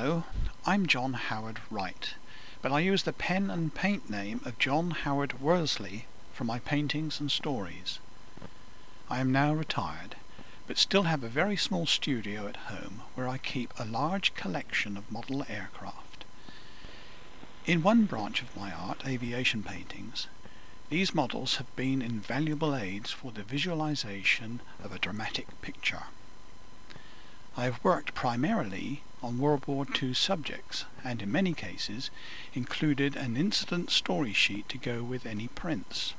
Hello, I'm John-Howard-Worsley, but I use the pen and paint name of John-Howard-Worsley for my paintings and stories. I am now retired, but still have a very small studio at home where I keep a large collection of model aircraft. In one branch of my art, aviation paintings, these models have been invaluable aids for the visualization of a dramatic picture. I have worked primarily on World War II subjects and in many cases included an incident story sheet to go with any prints.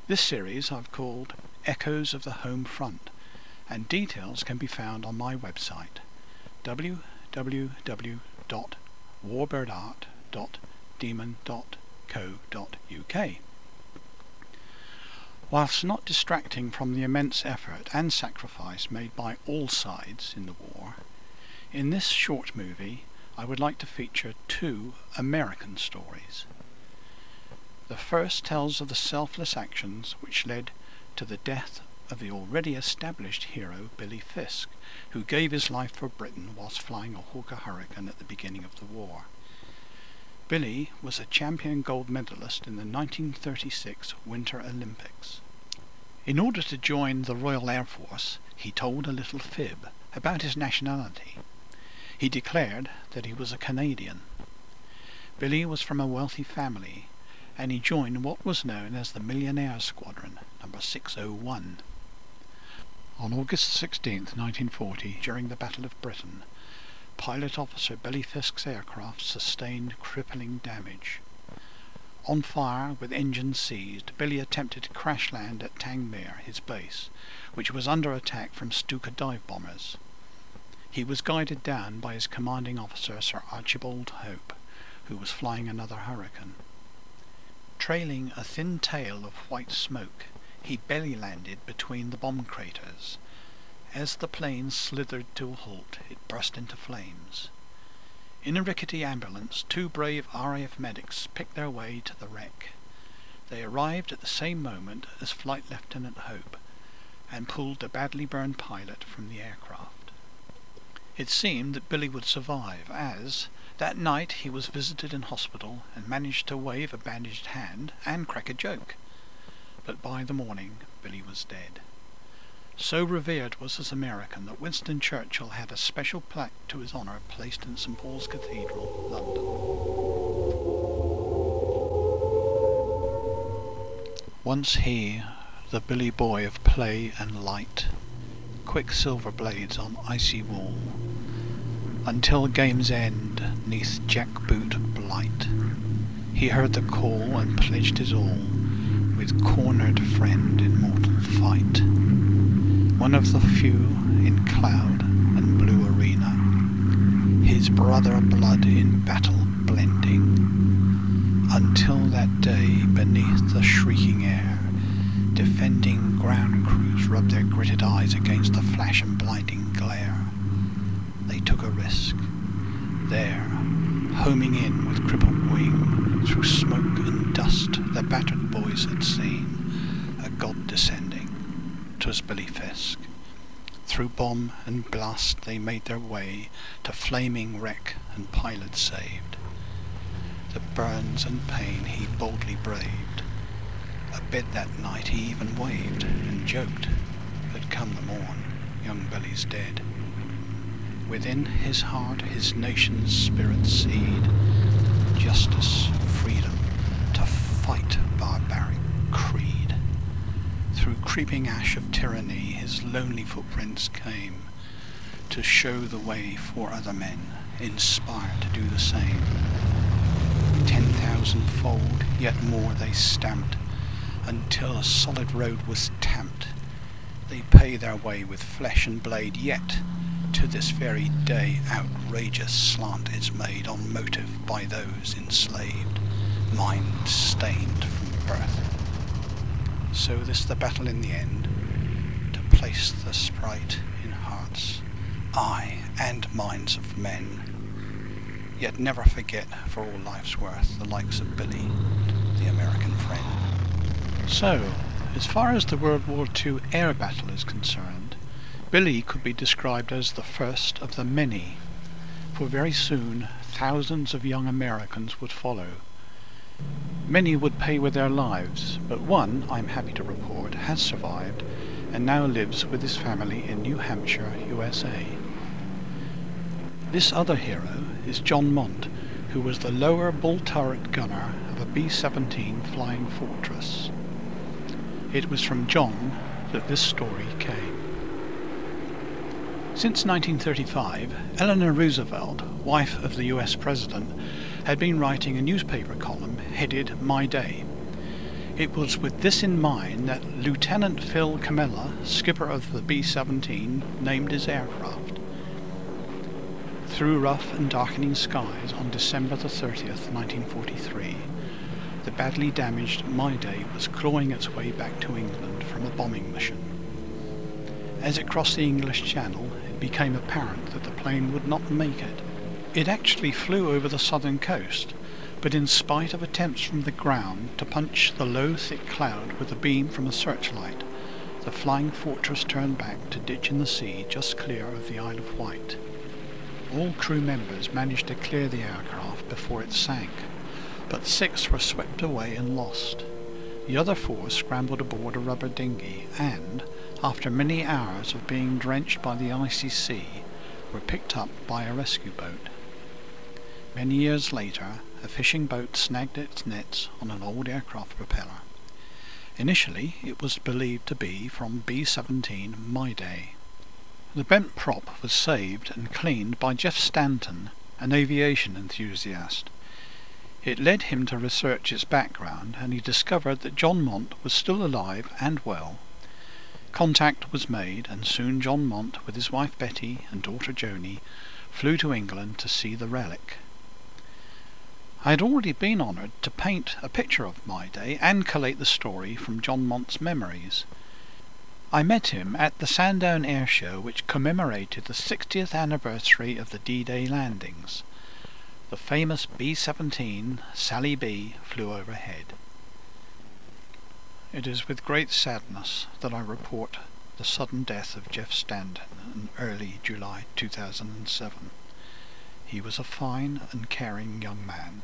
This series I've called Echoes of the Home Front, and details can be found on my website www.warbirdart.demon.co.uk. Whilst not distracting from the immense effort and sacrifice made by all sides in the war, in this short movie I would like to feature two American stories. The first tells of the selfless actions which led to the death of the already established hero Billy Fiske, who gave his life for Britain whilst flying a Hawker Hurricane at the beginning of the war. Billy was a champion gold medalist in the 1936 Winter Olympics. In order to join the Royal Air Force, he told a little fib about his nationality. He declared that he was a Canadian. Billy was from a wealthy family, and he joined what was known as the Millionaire Squadron, number 601. On August 16, 1940, during the Battle of Britain, Pilot Officer Billy Fiske's aircraft sustained crippling damage. On fire, with engines seized, Billy attempted to crash land at Tangmere, his base, which was under attack from Stuka dive bombers. He was guided down by his commanding officer, Sir Archibald Hope, who was flying another Hurricane. Trailing a thin tail of white smoke, he belly landed between the bomb craters. As the plane slithered to a halt, it burst into flames. In a rickety ambulance, two brave RAF medics picked their way to the wreck. They arrived at the same moment as Flight Lieutenant Hope and pulled the badly burned pilot from the aircraft. It seemed that Billy would survive as, that night, he was visited in hospital and managed to wave a bandaged hand and crack a joke. But by the morning, Billy was dead. So revered was this American that Winston Churchill had a special plaque to his honour placed in St. Paul's Cathedral, London. Once he, the Billy boy of play and light, quicksilver blades on icy wall, until game's end, 'neath jackboot blight, he heard the call and pledged his all, with cornered friend in mortal fight. One of the few in cloud and blue arena, his brother blood in battle blending, until that day beneath the shrieking air, defending ground crews rubbed their gritted eyes against the flash and blinding glare. They took a risk. There, homing in with crippled wing, through smoke and dust the battered boys had seen a god descending. 'Twas Billy Fiske. Through bomb and blast they made their way to flaming wreck and pilot saved. The burns and pain he boldly braved. A bed that night he even waved and joked that come the morn, young Billy's dead. Within his heart his nation's spirit seed, justice, freedom, to fight barbaric creed. Through creeping ash of tyranny his lonely footprints came, to show the way for other men, inspired to do the same. 10,000-fold, yet more they stamped, until a solid road was tamped. They pay their way with flesh and blade, yet to this very day outrageous slant is made on motive by those enslaved, mind stained from birth. So this the battle in the end, to place the sprite in hearts, aye, and minds of men. Yet never forget, for all life's worth, the likes of Billy, the American friend. So, as far as the World War II air battle is concerned, Billy could be described as the first of the many. for very soon thousands of young Americans would follow. Many would pay with their lives, but one, I'm happy to report, has survived and now lives with his family in New Hampshire, USA. This other hero is John Montz, who was the lower bull turret gunner of a B-17 Flying Fortress. It was from John that this story came. Since 1935, Eleanor Roosevelt, wife of the US President, had been writing a newspaper column headed My Day. It was with this in mind that Lieutenant Phil Camilla, skipper of the B-17, named his aircraft. Through rough and darkening skies on December the 30th, 1943, the badly damaged My Day was clawing its way back to England from a bombing mission. As it crossed the English Channel, it became apparent that the plane would not make it. It actually flew over the southern coast, but in spite of attempts from the ground to punch the low thick cloud with a beam from a searchlight, the Flying Fortress turned back to ditch in the sea just clear of the Isle of Wight. All crew members managed to clear the aircraft before it sank, but 6 were swept away and lost. The other 4 scrambled aboard a rubber dinghy and, after many hours of being drenched by the icy sea, were picked up by a rescue boat. Many years later, a fishing boat snagged its nets on an old aircraft propeller. Initially, it was believed to be from B-17 My Day. The bent prop was saved and cleaned by Jeff Stanton, an aviation enthusiast. It led him to research its background, and he discovered that John Montz was still alive and well. Contact was made, and soon John Montz, with his wife Betty and daughter Joni, flew to England to see the relic. I had already been honoured to paint a picture of My Day and collate the story from John Montz's memories. I met him at the Sandown Air Show, which commemorated the 60th anniversary of the D-Day landings. The famous B-17 Sally B flew overhead. It is with great sadness that I report the sudden death of Jeff Stanton in early July 2007. He was a fine and caring young man.